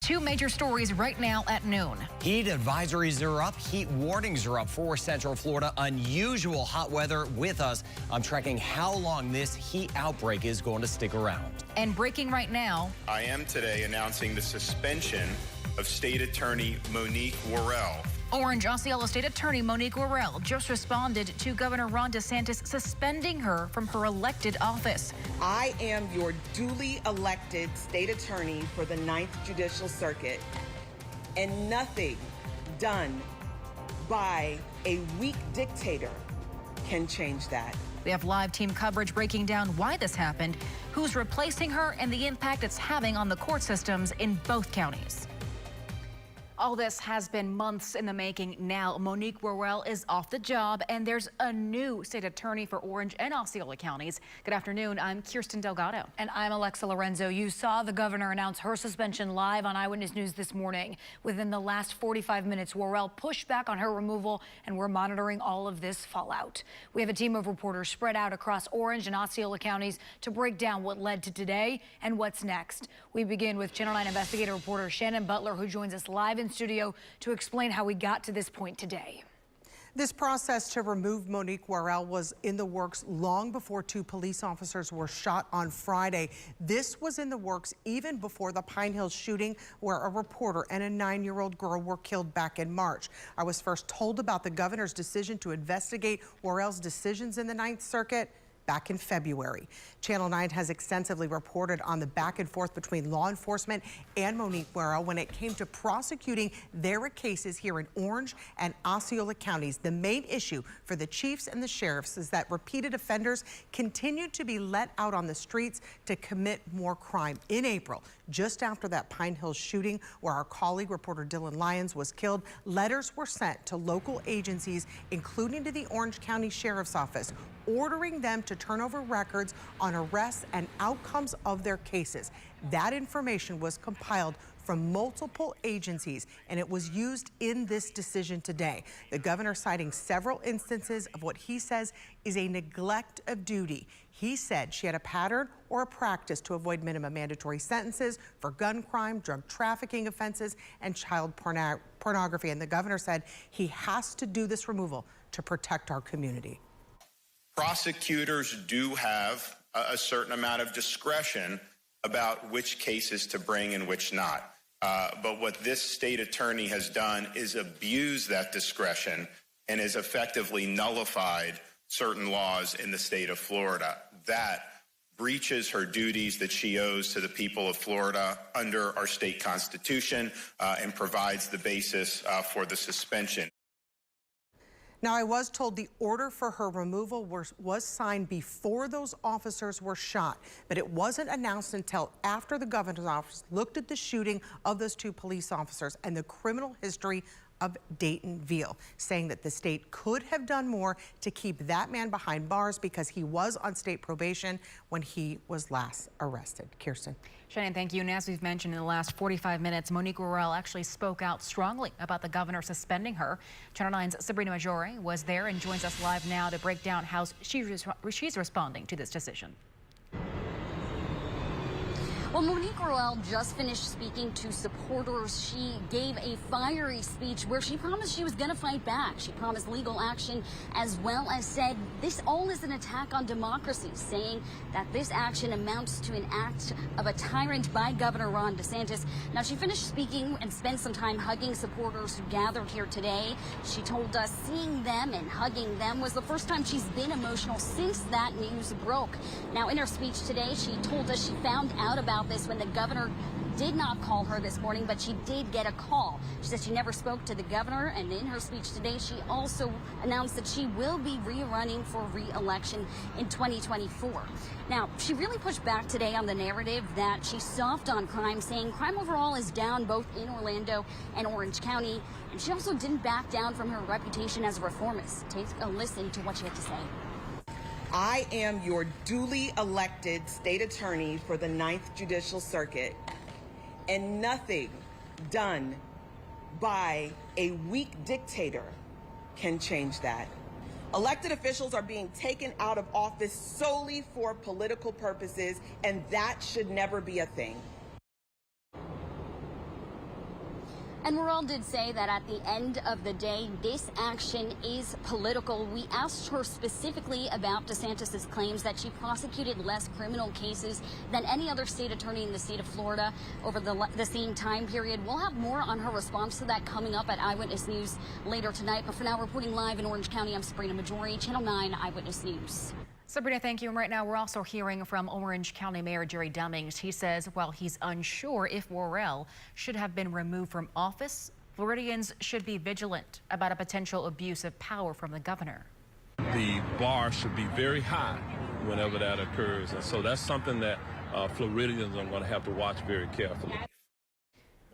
Two major stories right now at noon. Heat advisories are up. Heat warnings are up for Central Florida. Unusual hot weather with us. I'm tracking how long this heat outbreak is going to stick around. And breaking right now. I am today announcing the suspension of State Attorney Monique Worrell. Orange-Osceola State Attorney Monique Worrell just responded to Governor Ron DeSantis suspending her from her elected office. I am your duly elected state attorney for the 9th Judicial Circuit, and nothing done by a weak dictator can change that. We have live team coverage breaking down why this happened, who's replacing her, and the impact it's having on the court systems in both counties. All this has been months in the making. Now Monique Worrell is off the job, and there's a new state attorney for Orange and Osceola counties. Good afternoon. I'm Kirsten Delgado. And I'm Alexa Lorenzo. You saw the governor announce her suspension live on Eyewitness News this morning. Within the last 45 minutes, Worrell pushed back on her removal, and we're monitoring all of this fallout. We have a team of reporters spread out across Orange and Osceola counties to break down what led to today and what's next. We begin with Channel 9 investigative reporter Shannon Butler, who joins us live in studio to explain how we got to this point today. This process to remove Monique Worrell was in the works long before two police officers were shot on Friday. This was in the works even before the Pine Hills shooting, where a reporter and a 9-year-old girl were killed back in March. I was first told about the governor's decision to investigate Worrell's decisions in the 9th Circuit back in February. Channel 9 has extensively reported on the back and forth between law enforcement and Monique Worrell when it came to prosecuting their cases here in Orange and Osceola counties. The main issue for the chiefs and the sheriffs is that repeated offenders continue to be let out on the streets to commit more crime. In April, just after that Pine Hills shooting where our colleague reporter Dylan Lyons was killed, letters were sent to local agencies, including to the Orange County Sheriff's Office, ordering them to turn over records on arrests and outcomes of their cases. That information was compiled from multiple agencies, and it was used in this decision today. The governor citing several instances of what he says is a neglect of duty. He said she had a pattern or a practice to avoid minimum mandatory sentences for gun crime, drug trafficking offenses, and child pornography. And the governor said he has to do this removal to protect our community. Prosecutors do have a certain amount of discretion about which cases to bring and which not. But what this state attorney has done is abuse that discretion and has effectively nullified certain laws in the state of Florida. That breaches her duties that she owes to the people of Florida under our state constitution and provides the basis for the suspension. Now, I was told the order for her removal was signed before those officers were shot, but it wasn't announced until after the governor's office looked at the shooting of those two police officers and the criminal history of Dayton Veal, saying that the state could have done more to keep that man behind bars because he was on state probation when he was last arrested. Kirsten. Shannon, thank you. And as we've mentioned in the last 45 minutes, Monique Worrell actually spoke out strongly about the governor suspending her. Channel 9's Sabrina Majore was there and joins us live now to break down how she's responding to this decision. Well, Monique Worrell just finished speaking to supporters. She gave a fiery speech where she promised she was going to fight back. She promised legal action, as well as said this all is an attack on democracy, saying that this action amounts to an act of a tyrant by Governor Ron DeSantis. Now, she finished speaking and spent some time hugging supporters who gathered here today. She told us seeing them and hugging them was the first time she's been emotional since that news broke. Now, in her speech today, she told us she found out about this when the governor did not call her this morning, but she did get a call. She said she never spoke to the governor, and in her speech today, she also announced that she will be rerunning for re-election in 2024. Now, she really pushed back today on the narrative that she's soft on crime, saying crime overall is down both in Orlando and Orange County, and she also didn't back down from her reputation as a reformist. Take a listen to what she had to say. I am your duly elected state attorney for the 9th Judicial Circuit, and nothing done by a weak dictator can change that. Elected officials are being taken out of office solely for political purposes, and that should never be a thing. And Worrell did say that at the end of the day, this action is political. We asked her specifically about DeSantis' claims that she prosecuted less criminal cases than any other state attorney in the state of Florida over the same time period. We'll have more on her response to that coming up at Eyewitness News later tonight. But for now, reporting live in Orange County, I'm Sabrina Majori, Channel 9 Eyewitness News. Sabrina, thank you. And right now, we're also hearing from Orange County Mayor Jerry Dummings. He says while he's unsure if Worrell should have been removed from office, Floridians should be vigilant about a potential abuse of power from the governor. The bar should be very high whenever that occurs. And so that's something that Floridians are going to have to watch very carefully.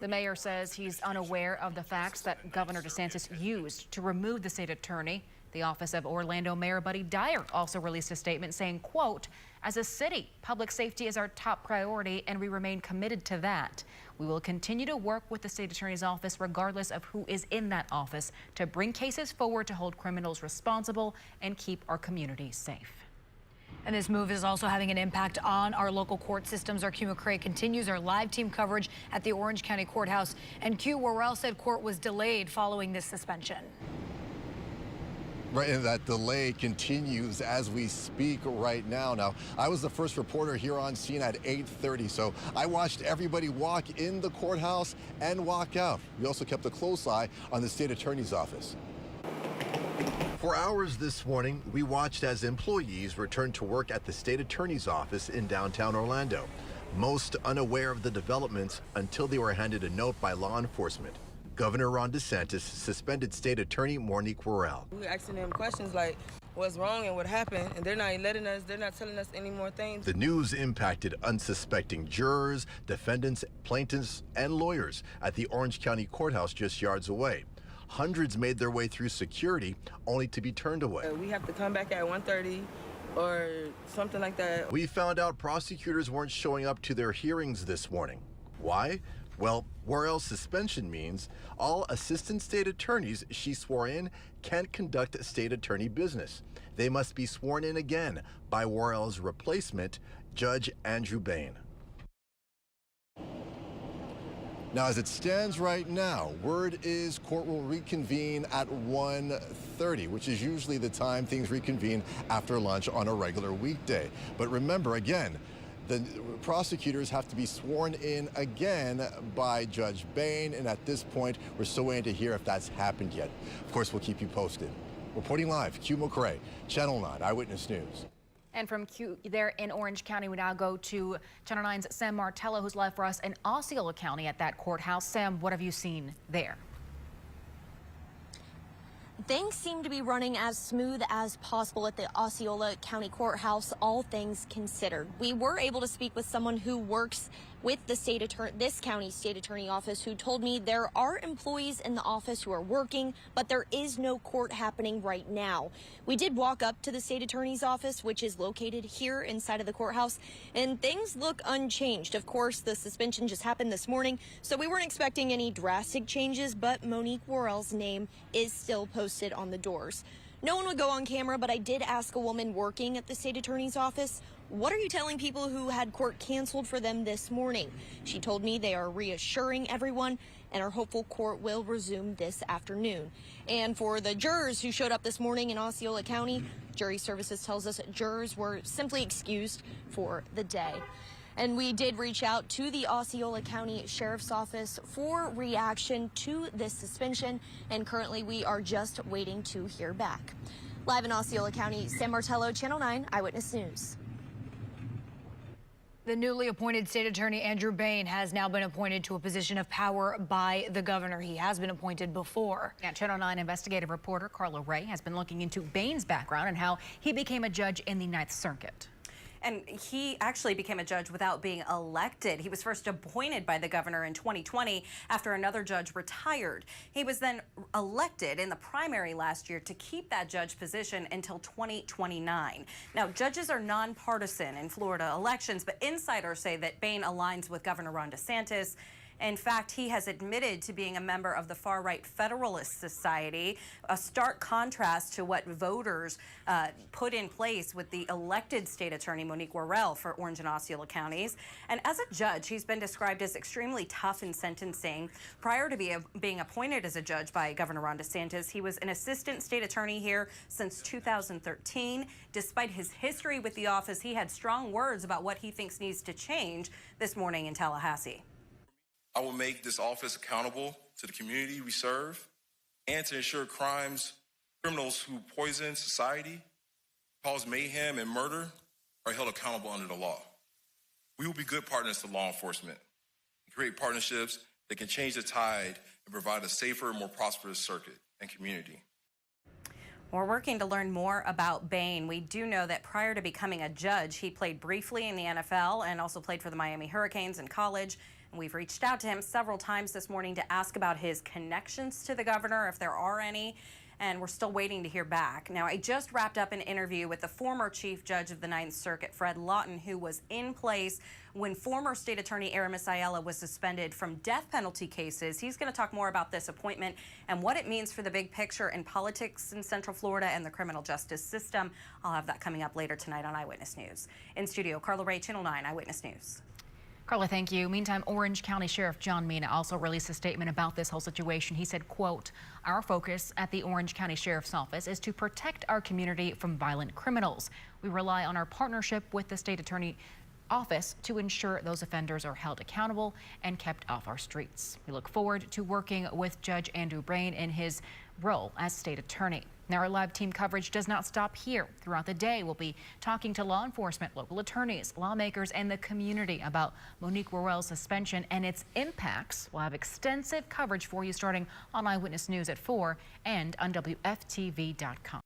The mayor says he's unaware of the facts that Governor DeSantis used to remove the state attorney. The office of Orlando Mayor Buddy Dyer also released a statement saying, quote, "As a city, public safety is our top priority and we remain committed to that. We will continue to work with the state attorney's office regardless of who is in that office to bring cases forward to hold criminals responsible and keep our communities safe." And this move is also having an impact on our local court systems. Our Q McCrae continues our live team coverage at the Orange County Courthouse. And Q, Worrell said court was delayed following this suspension. Right, and that delay continues as we speak right now. Now, I was the first reporter here on scene at 8:30, so I watched everybody walk in the courthouse and walk out. We also kept a close eye on the state attorney's office. For hours this morning, we watched as employees returned to work at the state attorney's office in downtown Orlando, most unaware of the developments until they were handed a note by law enforcement. Governor Ron DeSantis suspended State Attorney Monique Worrell. We're asking them questions like what's wrong and what happened, and they're not letting us, they're not telling us any more things. The news impacted unsuspecting jurors, defendants, plaintiffs, and lawyers at the Orange County Courthouse just yards away. Hundreds made their way through security only to be turned away. We have to come back at 1:30 or something like that. We found out prosecutors weren't showing up to their hearings this morning. Why? Well, Worrell's suspension means all assistant state attorneys she swore in can't conduct state attorney business. They must be sworn in again by Worrell's replacement, Judge Andrew Bain. Now, as it stands right now, word is court will reconvene at 1:30, which is usually the time things reconvene after lunch on a regular weekday. But remember, again, the prosecutors have to be sworn in again by Judge Bain, and at this point, we're still waiting to hear if that's happened yet. Of course, we'll keep you posted. Reporting live, Q McCrae, Channel 9 Eyewitness News. And from Q there in Orange County, we now go to Channel 9's Sam Martello, who's live for us in Osceola County at that courthouse. Sam, what have you seen there? Things seem to be running as smooth as possible at the Osceola County Courthouse, all things considered. We were able to speak with someone who works with the this county state attorney office, who told me there are employees in the office who are working, but there is no court happening right now. We did walk up to the state attorney's office, which is located here inside of the courthouse, and things look unchanged. Of course, the suspension just happened this morning, so we weren't expecting any drastic changes, but Monique Worrell's name is still posted on the doors. No one would go on camera, but I did ask a woman working at the state attorney's office, what are you telling people who had court canceled for them this morning? She told me they are reassuring everyone and are hopeful court will resume this afternoon. And for the jurors who showed up this morning in Osceola County, Jury Services tells us jurors were simply excused for the day. And we did reach out to the Osceola County Sheriff's Office for reaction to this suspension, and currently we are just waiting to hear back. Live in Osceola County, Sam Martello, Channel 9 Eyewitness News. The newly appointed state attorney Andrew Bain has now been appointed to a position of power by the governor. He has been appointed before. Yeah, Channel 9 investigative reporter Carla Ray has been looking into Bain's background and how he became a judge in the Ninth Circuit. And he actually became a judge without being elected. He was first appointed by the governor in 2020 after another judge retired. He was then elected in the primary last year to keep that judge position until 2029. Now, judges are nonpartisan in Florida elections, but insiders say that Bain aligns with Governor Ron DeSantis In fact, he has admitted to being a member of the far-right Federalist Society, a stark contrast to what voters put in place with the elected state attorney Monique Worrell for Orange and Osceola counties. And as a judge, he's been described as extremely tough in sentencing. Prior to being appointed as a judge by Governor Ron DeSantis, he was an assistant state attorney here since 2013. Despite his history with the office, he had strong words about what he thinks needs to change this morning in Tallahassee. I will make this office accountable to the community we serve and to ensure criminals who poison society, cause mayhem and murder are held accountable under the law. We will be good partners to law enforcement and create partnerships that can change the tide and provide a safer, more prosperous circuit and community. We're working to learn more about Bain. We do know that prior to becoming a judge, he played briefly in the NFL and also played for the Miami Hurricanes in college. And we've reached out to him several times this morning to ask about his connections to the governor, if there are any, and we're still waiting to hear back. Now, I just wrapped up an interview with the former Chief Judge of the Ninth Circuit, Fred Lawton, who was in place when former State Attorney Aramis Ayala was suspended from death penalty cases. He's going to talk more about this appointment and what it means for the big picture in politics in Central Florida and the criminal justice system. I'll have that coming up later tonight on Eyewitness News. In studio, Carla Ray, Channel 9 Eyewitness News. Carla, thank you. Meantime, Orange County Sheriff John Mina also released a statement about this whole situation. He said, quote, "Our focus at the Orange County Sheriff's Office is to protect our community from violent criminals. We rely on our partnership with the State Attorney Office to ensure those offenders are held accountable and kept off our streets. We look forward to working with Judge Andrew Brain in his role as State Attorney." Now, our live team coverage does not stop here. Throughout the day, we'll be talking to law enforcement, local attorneys, lawmakers, and the community about Monique Worrell's suspension and its impacts. We'll have extensive coverage for you starting on Eyewitness News at 4 and on WFTV.com.